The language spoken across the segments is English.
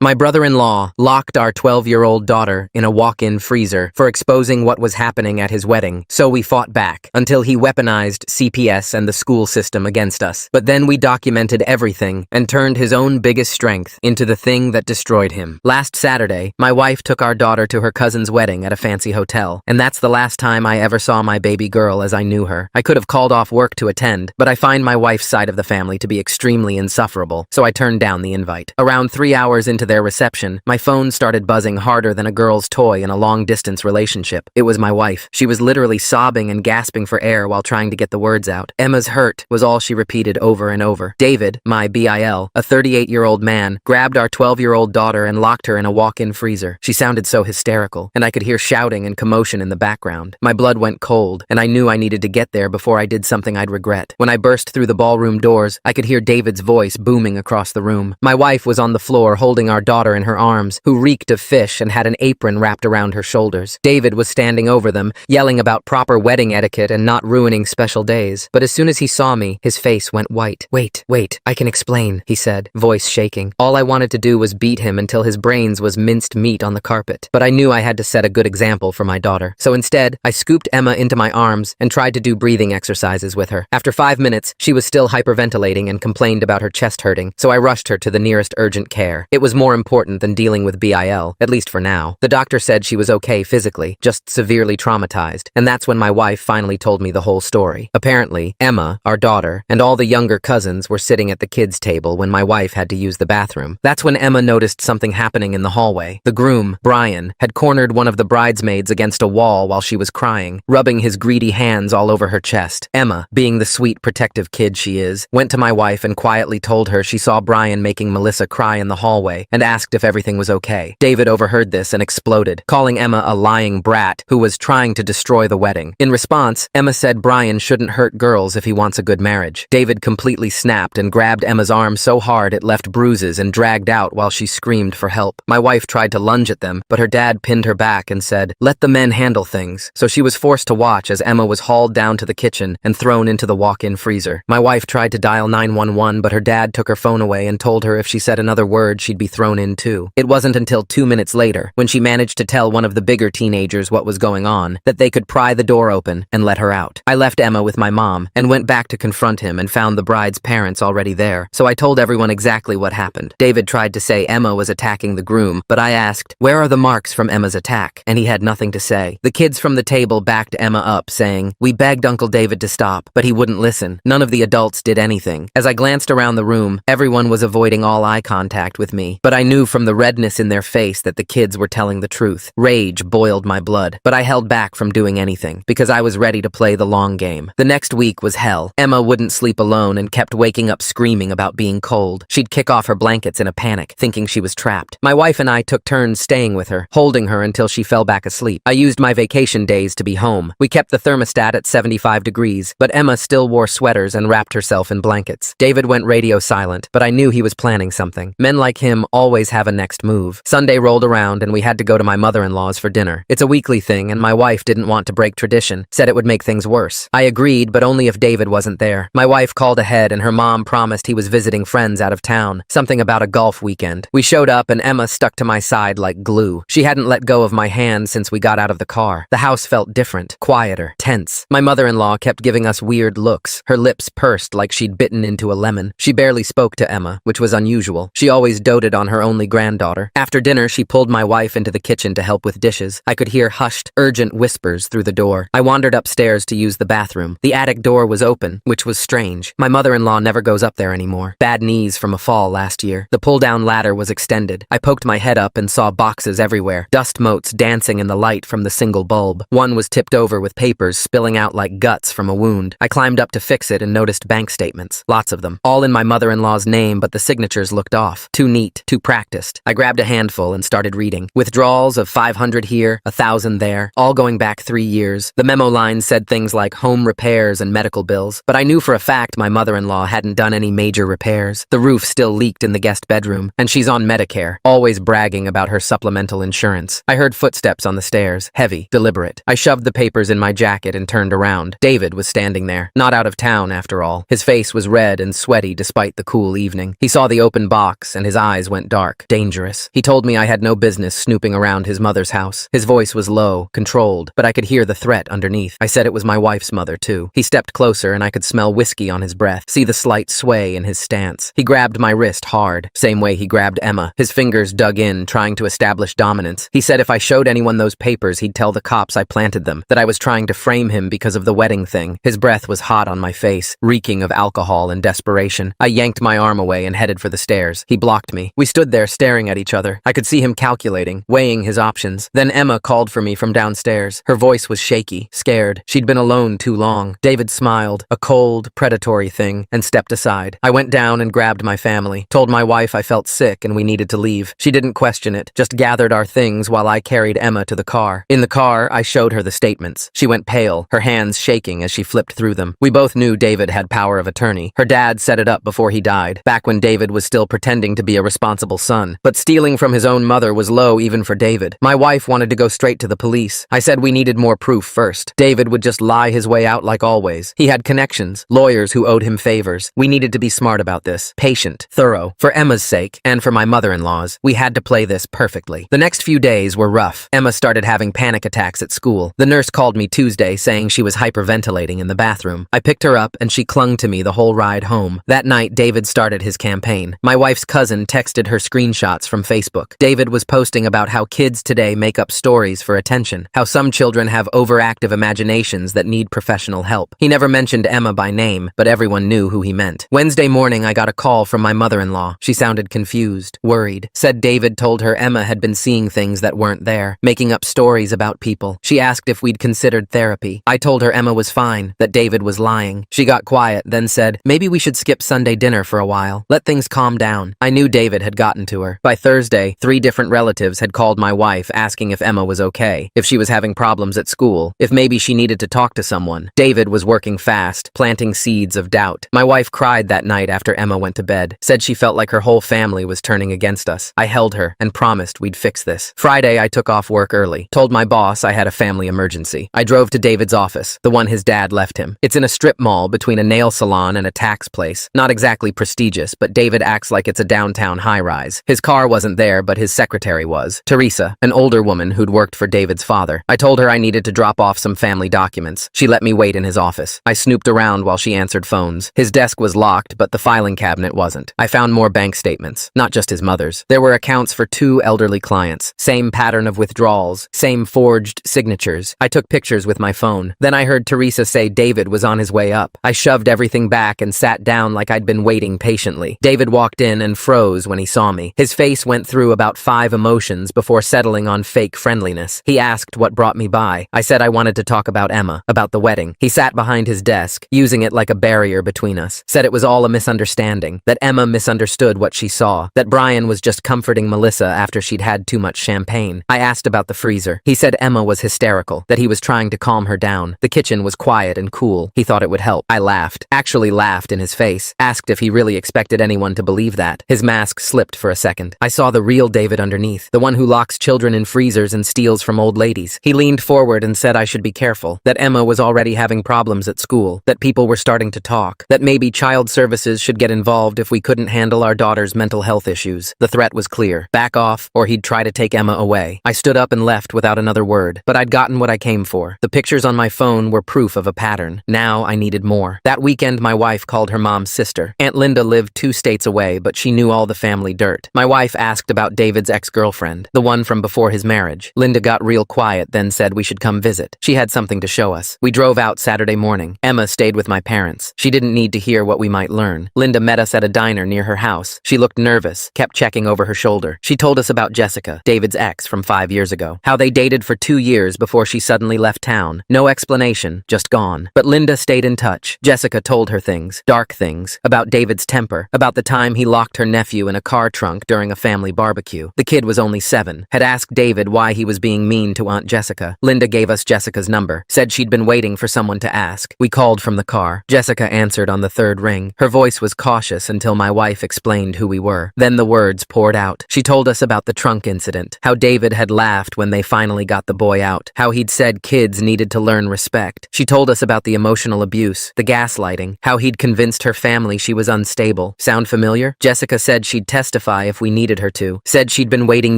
My brother-in-law locked our 12-year-old daughter in a walk-in freezer for exposing what was happening at his wedding, so we fought back until he weaponized CPS and the school system against us. But then we documented everything and turned his own biggest strength into the thing that destroyed him. Last Saturday, my wife took our daughter to her cousin's wedding at a fancy hotel, and that's the last time I ever saw my baby girl as I knew her. I could have called off work to attend, but I find my wife's side of the family to be extremely insufferable, so I turned down the invite. Around 3 hours into their reception, my phone started buzzing harder than a girl's toy in a long-distance relationship. It was my wife. She was literally sobbing and gasping for air while trying to get the words out. "Emma's hurt," was all she repeated over and over. David, my BIL, a 38-year-old man, grabbed our 12-year-old daughter and locked her in a walk-in freezer. She sounded so hysterical, and I could hear shouting and commotion in the background. My blood went cold, and I knew I needed to get there before I did something I'd regret. When I burst through the ballroom doors, I could hear David's voice booming across the room. My wife was on the floor holding our daughter in her arms, who reeked of fish and had an apron wrapped around her shoulders. David was standing over them, yelling about proper wedding etiquette and not ruining special days. But as soon as he saw me, his face went white. Wait, I can explain," he said, voice shaking. All I wanted to do was beat him until his brains was minced meat on the carpet. But I knew I had to set a good example for my daughter. So instead, I scooped Emma into my arms and tried to do breathing exercises with her. After 5 minutes, she was still hyperventilating and complained about her chest hurting, so I rushed her to the nearest urgent care. It was more important than dealing with BIL, at least for now. The doctor said she was okay physically, just severely traumatized, and that's when my wife finally told me the whole story. Apparently, Emma, our daughter, and all the younger cousins were sitting at the kids' table when my wife had to use the bathroom. That's when Emma noticed something happening in the hallway. The groom, Brian, had cornered one of the bridesmaids against a wall while she was crying, rubbing his greedy hands all over her chest. Emma, being the sweet, protective kid she is, went to my wife and quietly told her she saw Brian making Melissa cry in the hallway and asked if everything was okay. David overheard this and exploded, calling Emma a lying brat who was trying to destroy the wedding. In response, Emma said Brian shouldn't hurt girls if he wants a good marriage. David completely snapped and grabbed Emma's arm so hard it left bruises and dragged out while she screamed for help. My wife tried to lunge at them, but her dad pinned her back and said, "Let the men handle things," so she was forced to watch as Emma was hauled down to the kitchen and thrown into the walk-in freezer. My wife tried to dial 911, but her dad took her phone away and told her if she said another word, she'd be thrown in too. It wasn't until 2 minutes later, when she managed to tell one of the bigger teenagers what was going on, that they could pry the door open and let her out. I left Emma with my mom and went back to confront him and found the bride's parents already there, so I told everyone exactly what happened. David tried to say Emma was attacking the groom, but I asked, "Where are the marks from Emma's attack?" And he had nothing to say. The kids from the table backed Emma up, saying, "We begged Uncle David to stop, but he wouldn't listen." None of the adults did anything. As I glanced around the room, everyone was avoiding all eye contact with me, but I knew from the redness in their face that the kids were telling the truth. Rage boiled my blood, but I held back from doing anything because I was ready to play the long game. The next week was hell. Emma wouldn't sleep alone and kept waking up screaming about being cold. She'd kick off her blankets in a panic, thinking she was trapped. My wife and I took turns staying with her, holding her until she fell back asleep. I used my vacation days to be home. We kept the thermostat at 75 degrees, but Emma still wore sweaters and wrapped herself in blankets. David went radio silent, but I knew he was planning something. Men like him always have a next move. Sunday rolled around and we had to go to my mother-in-law's for dinner. It's a weekly thing and my wife didn't want to break tradition, said it would make things worse. I agreed, but only if David wasn't there. My wife called ahead and her mom promised he was visiting friends out of town, something about a golf weekend. We showed up and Emma stuck to my side like glue. She hadn't let go of my hand since we got out of the car. The house felt different, quieter, tense. My mother-in-law kept giving us weird looks, her lips pursed like she'd bitten into a lemon. She barely spoke to Emma, which was unusual. She always doted on her only granddaughter. After dinner, she pulled my wife into the kitchen to help with dishes. I could hear hushed, urgent whispers through the door. I wandered upstairs to use the bathroom. The attic door was open, which was strange. My mother-in-law never goes up there anymore. Bad knees from a fall last year. The pull-down ladder was extended. I poked my head up and saw boxes everywhere, dust motes dancing in the light from the single bulb. One was tipped over with papers spilling out like guts from a wound. I climbed up to fix it and noticed bank statements. Lots of them. All in my mother-in-law's name, but the signatures looked off. Too neat, too practiced. I grabbed a handful and started reading. Withdrawals of $500 here, $1,000 there, all going back 3 years. The memo lines said things like home repairs and medical bills, but I knew for a fact my mother-in-law hadn't done any major repairs. The roof still leaked in the guest bedroom, and she's on Medicare, always bragging about her supplemental insurance. I heard footsteps on the stairs, heavy, deliberate. I shoved the papers in my jacket and turned around. David was standing there, not out of town after all. His face was red and sweaty despite the cool evening. He saw the open box, and his eyes went went dark, dangerous. He told me I had no business snooping around his mother's house. His voice was low, controlled, but I could hear the threat underneath. I said it was my wife's mother, too. He stepped closer and I could smell whiskey on his breath, see the slight sway in his stance. He grabbed my wrist hard, same way he grabbed Emma. His fingers dug in, trying to establish dominance. He said if I showed anyone those papers, he'd tell the cops I planted them, that I was trying to frame him because of the wedding thing. His breath was hot on my face, reeking of alcohol and desperation. I yanked my arm away and headed for the stairs. He blocked me. We stood there staring at each other. I could see him calculating, weighing his options. Then Emma called for me from downstairs. Her voice was shaky, scared. She'd been alone too long. David smiled, a cold, predatory thing, and stepped aside. I went down and grabbed my family, told my wife I felt sick and we needed to leave. She didn't question it, just gathered our things while I carried Emma to the car. In the car, I showed her the statements. She went pale, her hands shaking as she flipped through them. We both knew David had power of attorney. Her dad set it up before he died, back when David was still pretending to be a responsible son. But stealing from his own mother was low even for David. My wife wanted to go straight to the police. I said we needed more proof first. David would just lie his way out like always. He had connections, lawyers who owed him favors. We needed to be smart about this, patient, thorough. For Emma's sake, and for my mother-in-law's, we had to play this perfectly. The next few days were rough. Emma started having panic attacks at school. The nurse called me Tuesday saying she was hyperventilating in the bathroom. I picked her up and she clung to me the whole ride home. That night, David started his campaign. My wife's cousin texted her screenshots from Facebook. David was posting about how kids today make up stories for attention, how some children have overactive imaginations that need professional help. He never mentioned Emma by name, but everyone knew who he meant. Wednesday morning, I got a call from my mother-in-law. She sounded confused, worried, said David told her Emma had been seeing things that weren't there, making up stories about people. She asked if we'd considered therapy. I told her Emma was fine, that David was lying. She got quiet, then said, maybe we should skip Sunday dinner for a while. Let things calm down. I knew David had gotten to her. By Thursday, 3 different relatives had called my wife asking if Emma was okay, if she was having problems at school, if maybe she needed to talk to someone. David was working fast, planting seeds of doubt. My wife cried that night after Emma went to bed, said she felt like her whole family was turning against us. I held her and promised we'd fix this. Friday, I took off work early, told my boss I had a family emergency. I drove to David's office, the one his dad left him. It's in a strip mall between a nail salon and a tax place. Not exactly prestigious, but David acts like it's a downtown high-rise. His car wasn't there, but his secretary was. Teresa, an older woman who'd worked for David's father. I told her I needed to drop off some family documents. She let me wait in his office. I snooped around while she answered phones. His desk was locked, but the filing cabinet wasn't. I found more bank statements, not just his mother's. There were accounts for 2 elderly clients. Same pattern of withdrawals, same forged signatures. I took pictures with my phone. Then I heard Teresa say David was on his way up. I shoved everything back and sat down like I'd been waiting patiently. David walked in and froze when he saw me. His face went through about 5 emotions before settling on fake friendliness. He asked what brought me by. I said I wanted to talk about Emma, about the wedding. He sat behind his desk, using it like a barrier between us. Said it was all a misunderstanding, that Emma misunderstood what she saw, that Brian was just comforting Melissa after she'd had too much champagne. I asked about the freezer. He said Emma was hysterical, that he was trying to calm her down. The kitchen was quiet and cool. He thought it would help. I laughed, actually laughed in his face, asked if he really expected anyone to believe that. His mask slipped for a second. I saw the real David underneath, the one who locks children in freezers and steals from old ladies. He leaned forward and said I should be careful, that Emma was already having problems at school, that people were starting to talk, that maybe child services should get involved if we couldn't handle our daughter's mental health issues. The threat was clear. Back off, or he'd try to take Emma away. I stood up and left without another word, but I'd gotten what I came for. The pictures on my phone were proof of a pattern. Now I needed more. That weekend, my wife called her mom's sister. Aunt Linda lived 2 states away, but she knew all the family dirt. My wife asked about David's ex-girlfriend, the one from before his marriage. Linda got real quiet, then said we should come visit. She had something to show us. We drove out Saturday morning. Emma stayed with my parents. She didn't need to hear what we might learn. Linda met us at a diner near her house. She looked nervous, kept checking over her shoulder. She told us about Jessica, David's ex from 5 years ago. How they dated for 2 years before she suddenly left town. No explanation, just gone. But Linda stayed in touch. Jessica told her things, dark things, about David's temper, about the time he locked her nephew in a car trunk during a family barbecue. The kid was only 7, had asked David why he was being mean to Aunt Jessica. Linda gave us Jessica's number, said she'd been waiting for someone to ask. We called from the car. Jessica answered on the 3rd ring. Her voice was cautious until my wife explained who we were. Then the words poured out. She told us about the trunk incident, how David had laughed when they finally got the boy out, how he'd said kids needed to learn respect. She told us about the emotional abuse, the gaslighting, how he'd convinced her family she was unstable. Sound familiar? Jessica said she'd testify testify if we needed her to. Said she'd been waiting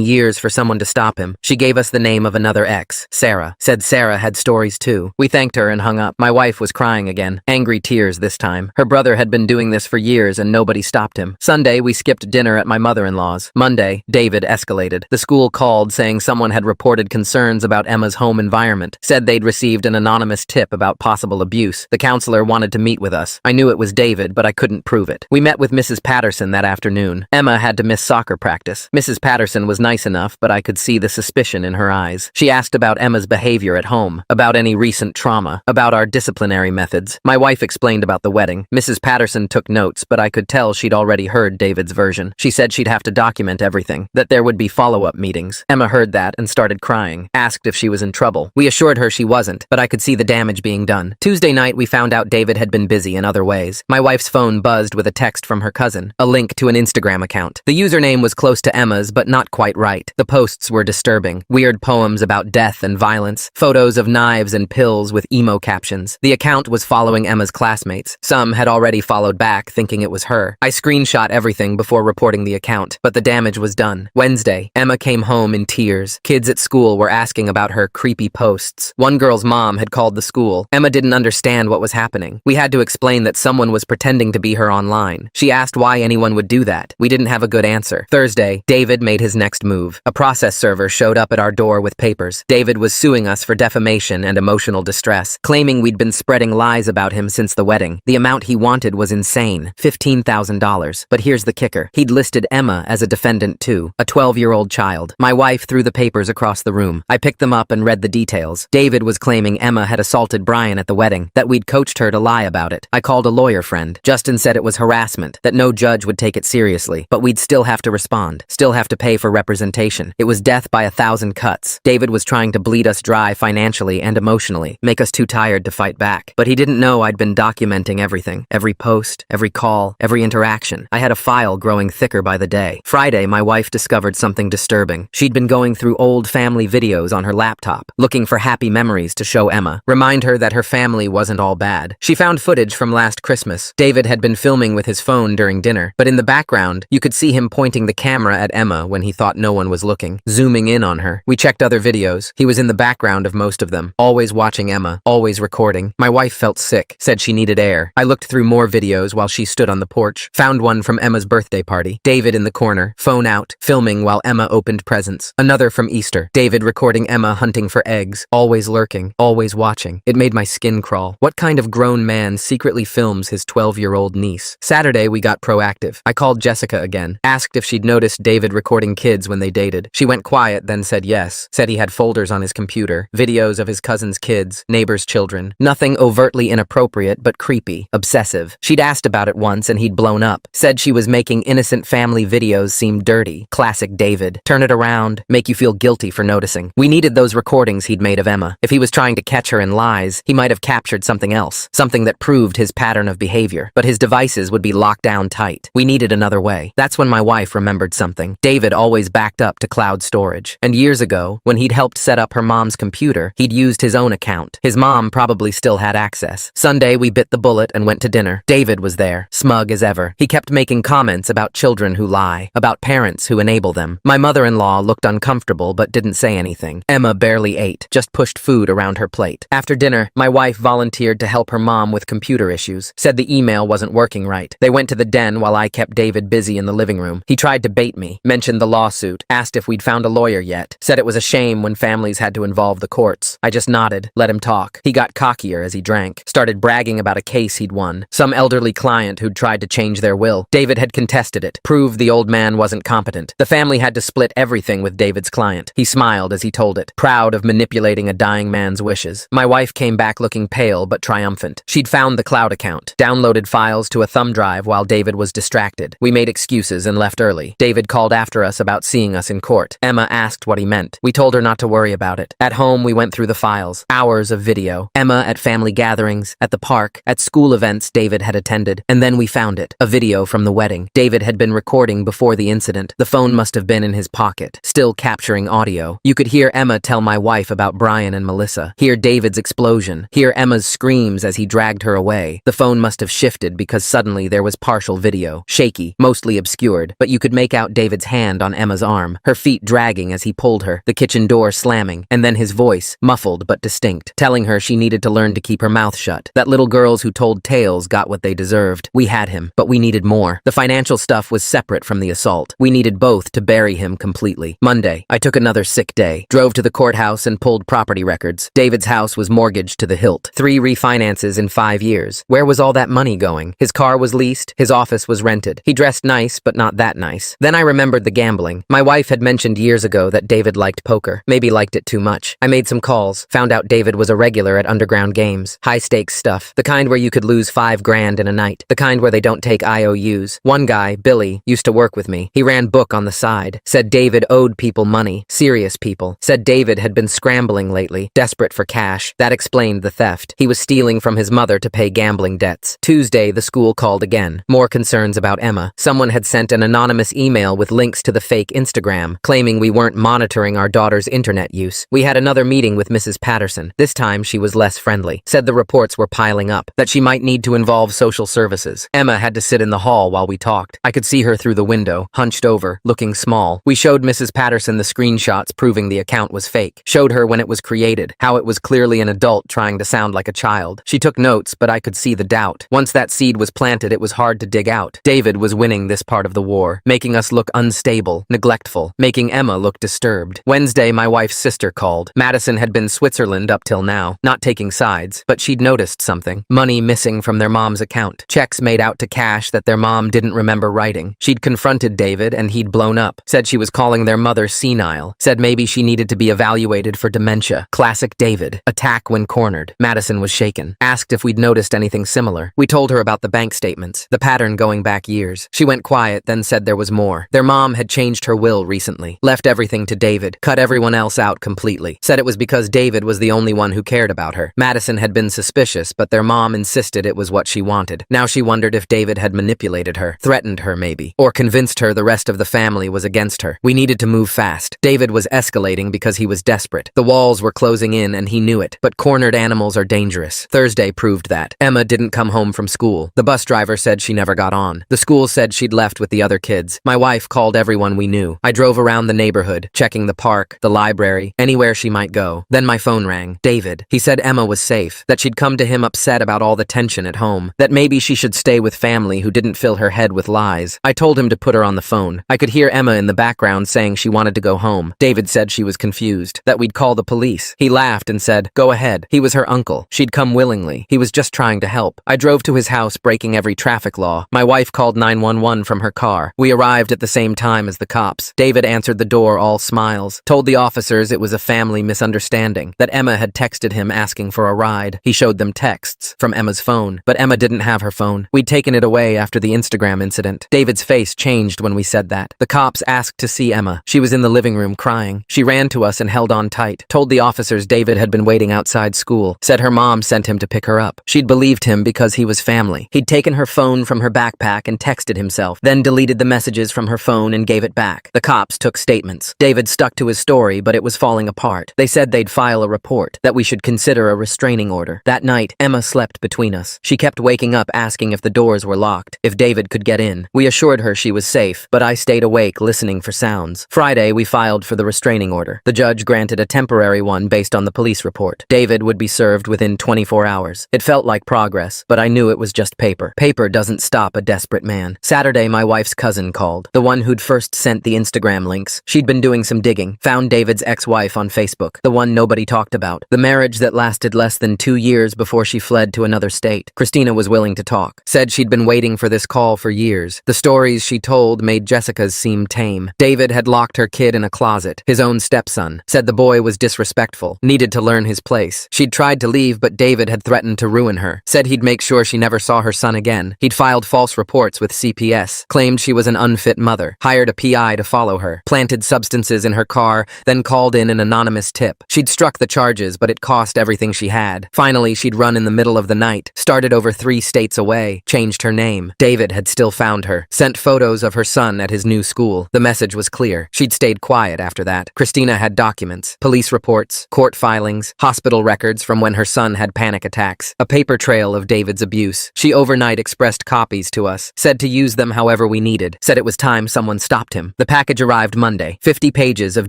years for someone to stop him. She gave us the name of another ex, Sarah. Said Sarah had stories too. We thanked her and hung up. My wife was crying again. Angry tears this time. Her brother had been doing this for years and nobody stopped him. Sunday, we skipped dinner at my mother-in-law's. Monday, David escalated. The school called saying someone had reported concerns about Emma's home environment. Said they'd received an anonymous tip about possible abuse. The counselor wanted to meet with us. I knew it was David, but I couldn't prove it. We met with Mrs. Patterson that afternoon. Emma had to miss soccer practice. Mrs. Patterson was nice enough, but I could see the suspicion in her eyes. She asked about Emma's behavior at home, about any recent trauma, about our disciplinary methods. My wife explained about the wedding. Mrs. Patterson took notes, but I could tell she'd already heard David's version. She said she'd have to document everything, that there would be follow-up meetings. Emma heard that and started crying, asked if she was in trouble. We assured her she wasn't, but I could see the damage being done. Tuesday night, we found out David had been busy in other ways. My wife's phone buzzed with a text from her cousin, a link to an Instagram account. The username was close to Emma's, but not quite right. The posts were disturbing. Weird poems about death and violence, photos of knives and pills with emo captions. The account was following Emma's classmates. Some had already followed back, thinking it was her. I screenshot everything before reporting the account, but the damage was done. Wednesday, Emma came home in tears. Kids at school were asking about her creepy posts. One girl's mom had called the school. Emma didn't understand what was happening. We had to explain that someone was pretending to be her online. She asked why anyone would do that. We didn't have a good answer. Thursday, David made his next move. A process server showed up at our door with papers. David was suing us for defamation and emotional distress, claiming we'd been spreading lies about him since the wedding. The amount he wanted was insane, $15,000. But here's the kicker. He'd listed Emma as a defendant too, a 12-year-old child. My wife threw the papers across the room. I picked them up and read the details. David was claiming Emma had assaulted Brian at the wedding, that we'd coached her to lie about it. I called a lawyer friend. Justin said it was harassment, that no judge would take it seriously, but we'd still have to respond, still have to pay for representation. It was death by 1,000 cuts. David was trying to bleed us dry financially and emotionally, make us too tired to fight back. But he didn't know I'd been documenting everything, every post, every call, every interaction. I had a file growing thicker by the day. Friday, my wife discovered something disturbing. She'd been going through old family videos on her laptop, looking for happy memories to show Emma, remind her that her family wasn't all bad. She found footage from last Christmas. David had been filming with his phone during dinner, but in the background, you could see him pointing the camera at Emma when he thought no one was looking, zooming in on her. We checked other videos. He was in the background of most of them, always watching Emma, always recording. My wife felt sick, said she needed air. I looked through more videos while she stood on the porch, found one from Emma's birthday party. David in the corner, phone out, filming while Emma opened presents. Another from Easter. David recording Emma hunting for eggs, always lurking, always watching. It made my skin crawl. What kind of grown man secretly films his 12-year-old niece? Saturday, we got proactive. I called Jessica again, asked if she'd noticed David recording kids when they dated. She went quiet, then said yes. Said he had folders on his computer, videos of his cousin's kids, neighbors' children. Nothing overtly inappropriate, but creepy, obsessive. She'd asked about it once and he'd blown up. Said she was making innocent family videos seem dirty. Classic David. Turn it around, make you feel guilty for noticing. We needed those recordings he'd made of Emma. If he was trying to catch her in lies, he might have captured something else, something that proved his pattern of behavior. But his devices would be locked down tight. We needed another way. That's when my wife remembered something. David always backed up to cloud storage. And years ago, when he'd helped set up her mom's computer, he'd used his own account. His mom probably still had access. Sunday, we bit the bullet and went to dinner. David was there, smug as ever. He kept making comments about children who lie, about parents who enable them. My mother-in-law looked uncomfortable but didn't say anything. Emma barely ate, just pushed food around her plate. After dinner, my wife volunteered to help her mom with computer issues, said the email wasn't working right. They went to the den while I kept David busy in the living room. He tried to bait me, mentioned the lawsuit, asked if we'd found a lawyer yet, said it was a shame when families had to involve the courts. I just nodded, let him talk. He got cockier as he drank, started bragging about a case he'd won, some elderly client who'd tried to change their will. David had contested it, proved the old man wasn't competent. The family had to split everything with David's client. He smiled as he told it, proud of manipulating a dying man's wishes. My wife came back looking pale but triumphant. She'd found the cloud account, downloaded files to a thumb drive while David was distracted. We made excuses and left early. David called after us about seeing us in court. Emma asked what he meant. We told her not to worry about it. At home, we went through the files. Hours of video. Emma at family gatherings, at the park, at school events David had attended. And then we found it. A video from the wedding. David had been recording before the incident. The phone must have been in his pocket, still capturing audio. You could hear Emma tell my wife about Brian and Melissa. Hear David's explosion. Hear Emma's screams as he dragged her away. The phone must have shifted because suddenly there was partial video. Shaky, mostly obscure. obscured, but you could make out David's hand on Emma's arm, her feet dragging as he pulled her, the kitchen door slamming, and then his voice, muffled but distinct, telling her she needed to learn to keep her mouth shut. That little girls who told tales got what they deserved. We had him, but we needed more. The financial stuff was separate from the assault. We needed both to bury him completely. Monday, I took another sick day, drove to the courthouse and pulled property records. David's house was mortgaged to the hilt. 3 refinances in 5 years. Where was all that money going? His car was leased, his office was rented. He dressed nice, but not that nice. Then I remembered the gambling. My wife had mentioned years ago that David liked poker. Maybe liked it too much. I made some calls, found out David was a regular at underground games. High-stakes stuff. The kind where you could lose 5 grand in a night. The kind where they don't take IOUs. One guy, Billy, used to work with me. He ran book on the side. Said David owed people money. Serious people. Said David had been scrambling lately, desperate for cash. That explained the theft. He was stealing from his mother to pay gambling debts. Tuesday, the school called again. More concerns about Emma. Someone had sent an anonymous email with links to the fake Instagram, claiming we weren't monitoring our daughter's internet use. We had another meeting with Mrs. Patterson. This time, she was less friendly. Said the reports were piling up, that she might need to involve social services. Emma had to sit in the hall while we talked. I could see her through the window, hunched over, looking small. We showed Mrs. Patterson the screenshots proving the account was fake. Showed her when it was created, how it was clearly an adult trying to sound like a child. She took notes, but I could see the doubt. Once that seed was planted, it was hard to dig out. David was winning this part of the war, making us look unstable, neglectful, making Emma look disturbed. Wednesday, my wife's sister called. Madison had been Switzerland up till now, not taking sides, but she'd noticed something. Money missing from their mom's account. Checks made out to cash that their mom didn't remember writing. She'd confronted David and he'd blown up. Said she was calling their mother senile. Said maybe she needed to be evaluated for dementia. Classic David. Attack when cornered. Madison was shaken. Asked if we'd noticed anything similar. We told her about the bank statements, the pattern going back years. She went quiet, then said there was more. Their mom had changed her will recently. Left everything to David. Cut everyone else out completely. Said it was because David was the only one who cared about her. Madison had been suspicious, but their mom insisted it was what she wanted. Now she wondered if David had manipulated her, threatened her maybe, or convinced her the rest of the family was against her. We needed to move fast. David was escalating because he was desperate. The walls were closing in and he knew it, but cornered animals are dangerous. Thursday proved that. Emma didn't come home from school. The bus driver said she never got on. The school said she'd left with the other kids. My wife called everyone we knew. I drove around the neighborhood, checking the park, the library, anywhere she might go. Then my phone rang. David. He said Emma was safe, that she'd come to him upset about all the tension at home, that maybe she should stay with family who didn't fill her head with lies. I told him to put her on the phone. I could hear Emma in the background saying she wanted to go home. David said she was confused, that we'd call the police. He laughed and said, "Go ahead." He was her uncle. She'd come willingly. He was just trying to help. I drove to his house, breaking every traffic law. My wife called 911 from her car. We arrived at the same time as the cops. David answered the door all smiles. Told the officers it was a family misunderstanding, that Emma had texted him asking for a ride. He showed them texts from Emma's phone, but Emma didn't have her phone. We'd taken it away after the Instagram incident. David's face changed when we said that. The cops asked to see Emma. She was in the living room crying. She ran to us and held on tight. Told the officers David had been waiting outside school. Said her mom sent him to pick her up. She'd believed him because he was family. He'd taken her phone from her backpack and texted himself, then deleted the messages from her phone and gave it back. The cops took statements. David stuck to his story, but it was falling apart. They said they'd file a report, that we should consider a restraining order. That night, Emma slept between us. She kept waking up asking if the doors were locked, if David could get in. We assured her she was safe, but I stayed awake listening for sounds. Friday, we filed for the restraining order. The judge granted a temporary one based on the police report. David would be served within 24 hours. It felt like progress, but I knew it was just paper. Paper doesn't stop a desperate man. Saturday, my wife's cousin called, the one who'd first sent the Instagram links. She'd been doing some digging, found David's ex-wife on Facebook, the one nobody talked about, the marriage that lasted less than 2 years before she fled to another state. Christina was willing to talk. Said she'd been waiting for this call for years. The stories she told made Jessica's seem tame. David had locked her kid in a closet, his own stepson. Said the boy was disrespectful, needed to learn his place. She'd tried to leave, but David had threatened to ruin her. Said he'd make sure she never saw her son again. He'd filed false reports with CPS, claimed she was an unfit mother, hired a PI to follow her, planted substances in her car, then called in an anonymous tip. She'd struck the charges, but it cost everything she had. Finally, she'd run in the middle of the night, started over 3 states away, changed her name. David had still found her, sent photos of her son at his new school. The message was clear. She'd stayed quiet after that. Christina had documents, police reports, court filings, hospital records from when her son had panic attacks, a paper trail of David's abuse. She overnight expressed copies to us, said to use them however we we needed. Said it was time someone stopped him. The package arrived Monday. 50 pages of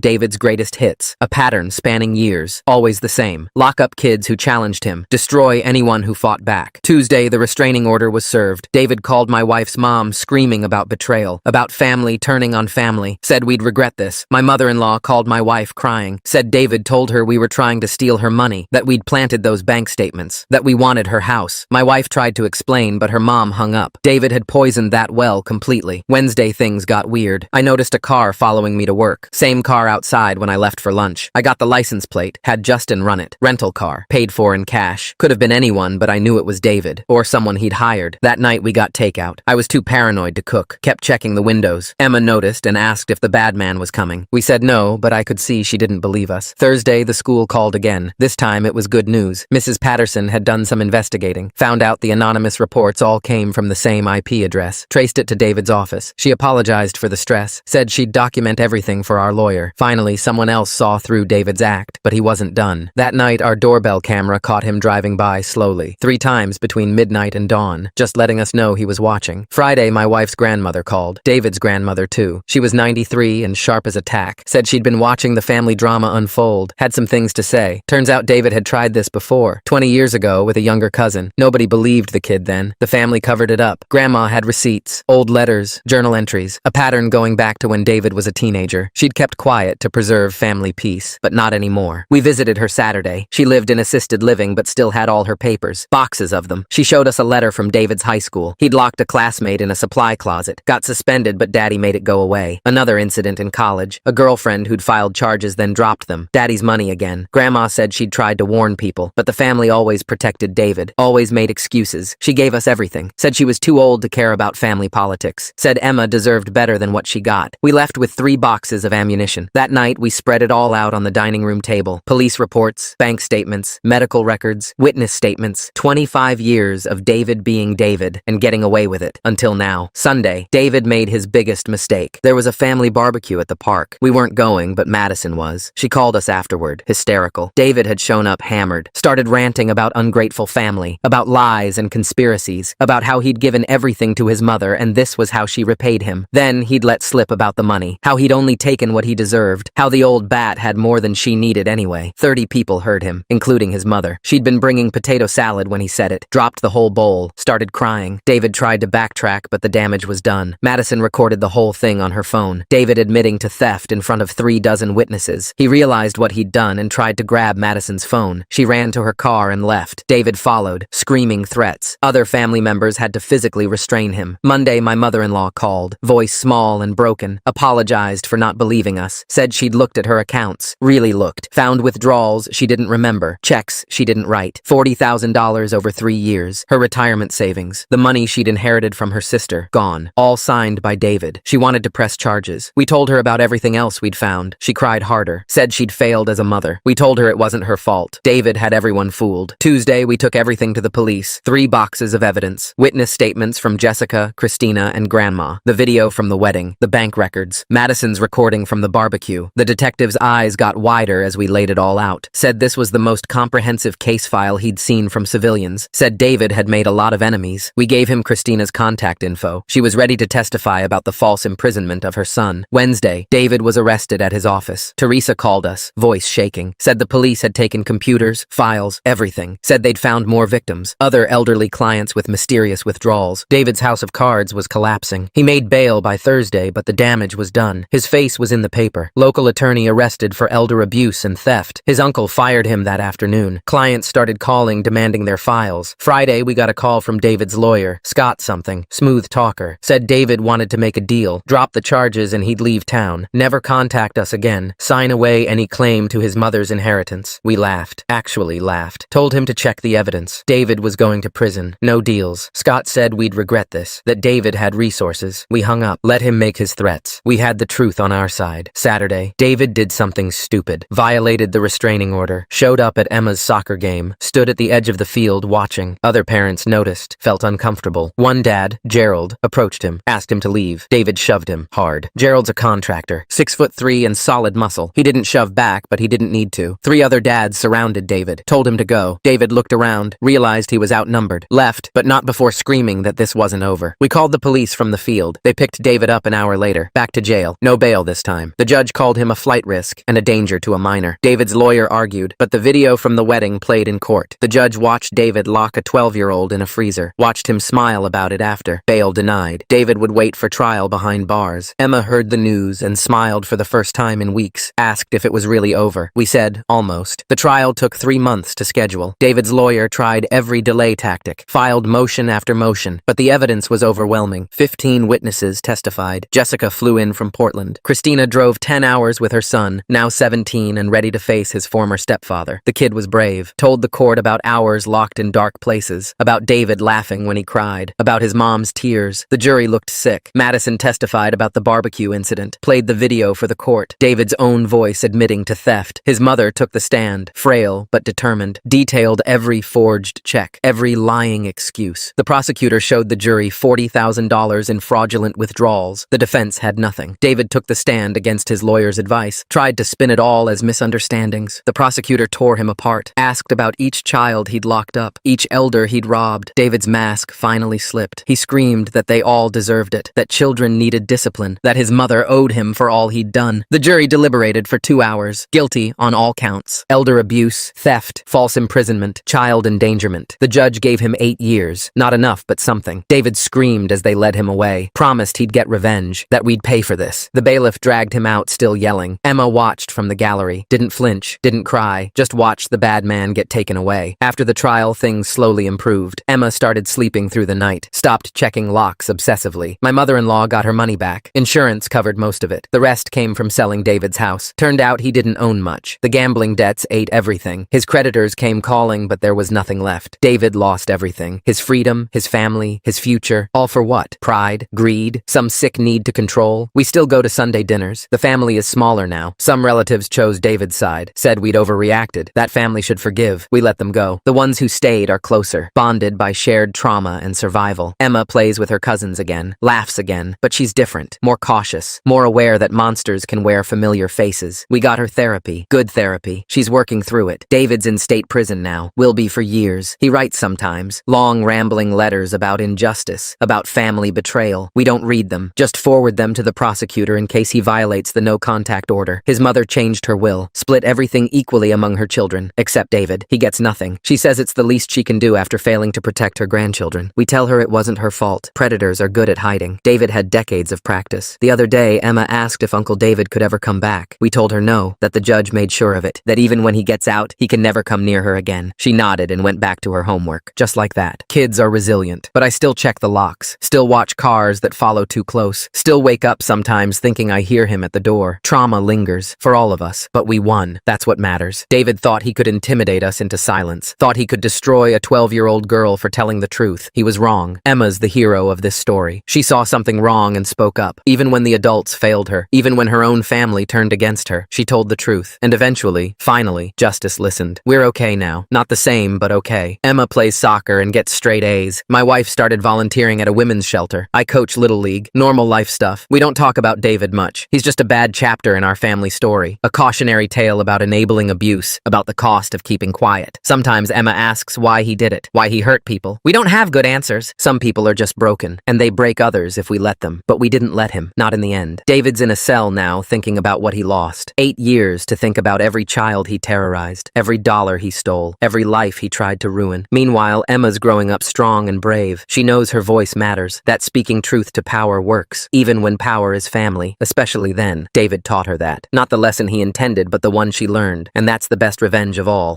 David's greatest hits. A pattern spanning years. Always the same. Lock up kids who challenged him. Destroy anyone who fought back. Tuesday, the restraining order was served. David called my wife's mom screaming about betrayal. About family turning on family. Said we'd regret this. My mother-in-law called my wife crying. Said David told her we were trying to steal her money. That we'd planted those bank statements. That we wanted her house. My wife tried to explain, but her mom hung up. David had poisoned that well completely. Wednesday, things got weird. I noticed a car following me to work. Same car outside when I left for lunch. I got the license plate. Had Justin run it. Rental car. Paid for in cash. Could have been anyone, but I knew it was David. Or someone he'd hired. That night we got takeout. I was too paranoid to cook. Kept checking the windows. Emma noticed and asked if the bad man was coming. We said no, but I could see she didn't believe us. Thursday, the school called again. This time it was good news. Mrs. Patterson had done some investigating. Found out the anonymous reports all came from the same IP address. Traced it to David's office. She apologized for the stress. Said she'd document everything for our lawyer. Finally, someone else saw through David's act, but he wasn't done. That night, our doorbell camera caught him driving by slowly. 3 times between midnight and dawn, just letting us know he was watching. Friday, my wife's grandmother called. David's grandmother, too. She was 93 and sharp as a tack. Said she'd been watching the family drama unfold. Had some things to say. Turns out David had tried this before. 20 years ago with a younger cousin. Nobody believed the kid then. The family covered it up. Grandma had receipts, old letters, journal entries, a pattern going back to when David was a teenager. She'd kept quiet to preserve family peace, but not anymore. We visited her Saturday. She lived in assisted living but still had all her papers, boxes of them. She showed us a letter from David's high school. He'd locked a classmate in a supply closet. Got suspended, but Daddy made it go away. Another incident in college. A girlfriend who'd filed charges then dropped them. Daddy's money again. Grandma said she'd tried to warn people, but the family always protected David. Always made excuses. She gave us everything. Said she was too old to care about family politics. Said Emma deserved better than what she got. We left with 3 boxes of ammunition. That night, we spread it all out on the dining room table. Police reports, bank statements, medical records, witness statements. 25 years of David being David and getting away with it. Until now. Sunday, David made his biggest mistake. There was a family barbecue at the park. We weren't going, but Madison was. She called us afterward, hysterical. David had shown up hammered. Started ranting about ungrateful family, about lies and conspiracies, about how he'd given everything to his mother and this was how she repaid him. Then he'd let slip about the money, how he'd only taken what he deserved, how the old bat had more than she needed anyway. 30 people heard him, including his mother. She'd been bringing potato salad when he said it, dropped the whole bowl, started crying. David tried to backtrack, but the damage was done. Madison recorded the whole thing on her phone. David admitting to theft in front of 3 dozen witnesses. He realized what he'd done and tried to grab Madison's phone. She ran to her car and left. David followed, screaming threats. Other family members had to physically restrain him. Monday, my mother-in-law called, voice small and broken, apologized for not believing us, said she'd looked at her accounts, really looked, found withdrawals she didn't remember, checks she didn't write, $40,000 over 3 years, her retirement savings, the money she'd inherited from her sister, gone, all signed by David. She wanted to press charges. We told her about everything else we'd found. She cried harder, said she'd failed as a mother. We told her it wasn't her fault. David had everyone fooled. Tuesday, we took everything to the police. 3 boxes of evidence. Witness statements from Jessica, Christina, and Grandma. The video from the wedding. The bank records. Madison's recording from the barbecue. The detective's eyes got wider as we laid it all out. Said this was the most comprehensive case file he'd seen from civilians. Said David had made a lot of enemies. We gave him Christina's contact info. She was ready to testify about the false imprisonment of her son. Wednesday, David was arrested at his office. Teresa called us, voice shaking. Said the police had taken computers, files, everything. Said they'd found more victims. Other elderly clients with mysterious withdrawals. David's house of cards was collapsing. He made bail by Thursday, but the damage was done. His face was in the paper. Local attorney arrested for elder abuse and theft. His uncle fired him that afternoon. Clients started calling, demanding their files. Friday, we got a call from David's lawyer, Scott something, smooth talker. Said David wanted to make a deal, drop the charges and he'd leave town. Never contact us again. Sign away any claim to his mother's inheritance. We laughed. Actually laughed. Told him to check the evidence. David was going to prison. No deals. Scott said we'd regret this. That David had resources. We hung up. Let him make his threats. We had the truth on our side. Saturday, David did something stupid. Violated the restraining order. Showed up at Emma's soccer game. Stood at the edge of the field watching. Other parents noticed. Felt uncomfortable. One dad, Gerald, approached him. Asked him to leave. David shoved him. Hard. Gerald's a contractor. 6'3" and solid muscle. He didn't shove back, but he didn't need to. 3 other dads surrounded David. Told him to go. David looked around. Realized he was outnumbered. Left, but not before screaming that this wasn't over. We called the police police from the field. They picked David up an hour later. Back to jail. No bail this time. The judge called him a flight risk and a danger to a minor. David's lawyer argued, but the video from the wedding played in court. The judge watched David lock a 12-year-old in a freezer. Watched him smile about it after. Bail denied. David would wait for trial behind bars. Emma heard the news and smiled for the first time in weeks. Asked if it was really over. We said, almost. The trial took 3 months to schedule. David's lawyer tried every delay tactic, filed motion after motion, but the evidence was overwhelming. 15 witnesses testified. Jessica flew in from Portland. Christina drove 10 hours with her son, now 17 and ready to face his former stepfather. The kid was brave, told the court about hours locked in dark places, about David laughing when he cried, about his mom's tears. The jury looked sick. Madison testified about the barbecue incident, played the video for the court, David's own voice admitting to theft. His mother took the stand, frail but determined, detailed every forged check, every lying excuse. The prosecutor showed the jury $40,000 in fraudulent withdrawals. The defense had nothing. David took the stand against his lawyer's advice, tried to spin it all as misunderstandings. The prosecutor tore him apart, asked about each child he'd locked up, each elder he'd robbed. David's mask finally slipped. He screamed that they all deserved it, that children needed discipline, that his mother owed him for all he'd done. The jury deliberated for 2 hours, guilty on all counts: elder abuse, theft, false imprisonment, child endangerment. The judge gave him 8 years. Not enough, but something. David screamed as they led him away, promised he'd get revenge, that we'd pay for this. The bailiff dragged him out, still yelling. Emma watched from the gallery, didn't flinch, didn't cry, just watched the bad man get taken away. After the trial, things slowly improved. Emma started sleeping through the night, stopped checking locks obsessively. My mother-in-law got her money back. Insurance covered most of it. The rest came from selling David's house. Turned out he didn't own much. The gambling debts ate everything. His creditors came calling, but there was nothing left. David lost everything. His freedom, his family, his future. All for what? Pride? Greed? Some sick need to control? We still go to Sunday dinners. The family is smaller now. Some relatives chose David's side, said we'd overreacted. That family should forgive. We let them go. The ones who stayed are closer, bonded by shared trauma and survival. Emma plays with her cousins again, laughs again, but she's different, more cautious, more aware that monsters can wear familiar faces. We got her therapy, good therapy. She's working through it. David's in state prison now, will be for years. He writes sometimes, long rambling letters about injustice, about family betrayal. We don't read them, just forward them to the prosecutor in case he violates the no-contact order. His mother changed her will, split everything equally among her children, except David. He gets nothing. She says it's the least she can do after failing to protect her grandchildren. We tell her it wasn't her fault. Predators are good at hiding. David had decades of practice. The other day, Emma asked if Uncle David could ever come back. We told her no, that the judge made sure of it, that even when he gets out, he can never come near her again. She nodded and went back to her homework. Just like that. Kids are resilient, but I still check the locks, still watch cars that follow too close, still wake up sometimes thinking I hear him at the door. Trauma lingers, for all of us, but we won. That's what matters. David thought he could intimidate us into silence, thought he could destroy a 12-year-old girl for telling the truth. He was wrong. Emma's the hero of this story. She saw something wrong and spoke up, even when the adults failed her, even when her own family turned against her. She told the truth, and eventually, finally, justice listened. We're okay now. Not the same, but okay. Emma plays soccer and gets straight A's. My wife started volunteering at a women's shelter. I coach Little League. Normal life stuff. We don't talk about David much. He's just a bad chapter in our family story. A cautionary tale about enabling abuse, about the cost of keeping quiet. Sometimes Emma asks why he did it, why he hurt people. We don't have good answers. Some people are just broken, and they break others if we let them. But we didn't let him. Not in the end. David's in a cell now, thinking about what he lost. 8 years to think about every child he terrorized, every dollar he stole, every life he tried to ruin. Meanwhile, Emma's growing up strong and brave. She knows her voice matters, that speaking truth to power works, even when power is family. Especially then. David taught her that. Not the lesson he intended, but the one she learned. And that's the best revenge of all.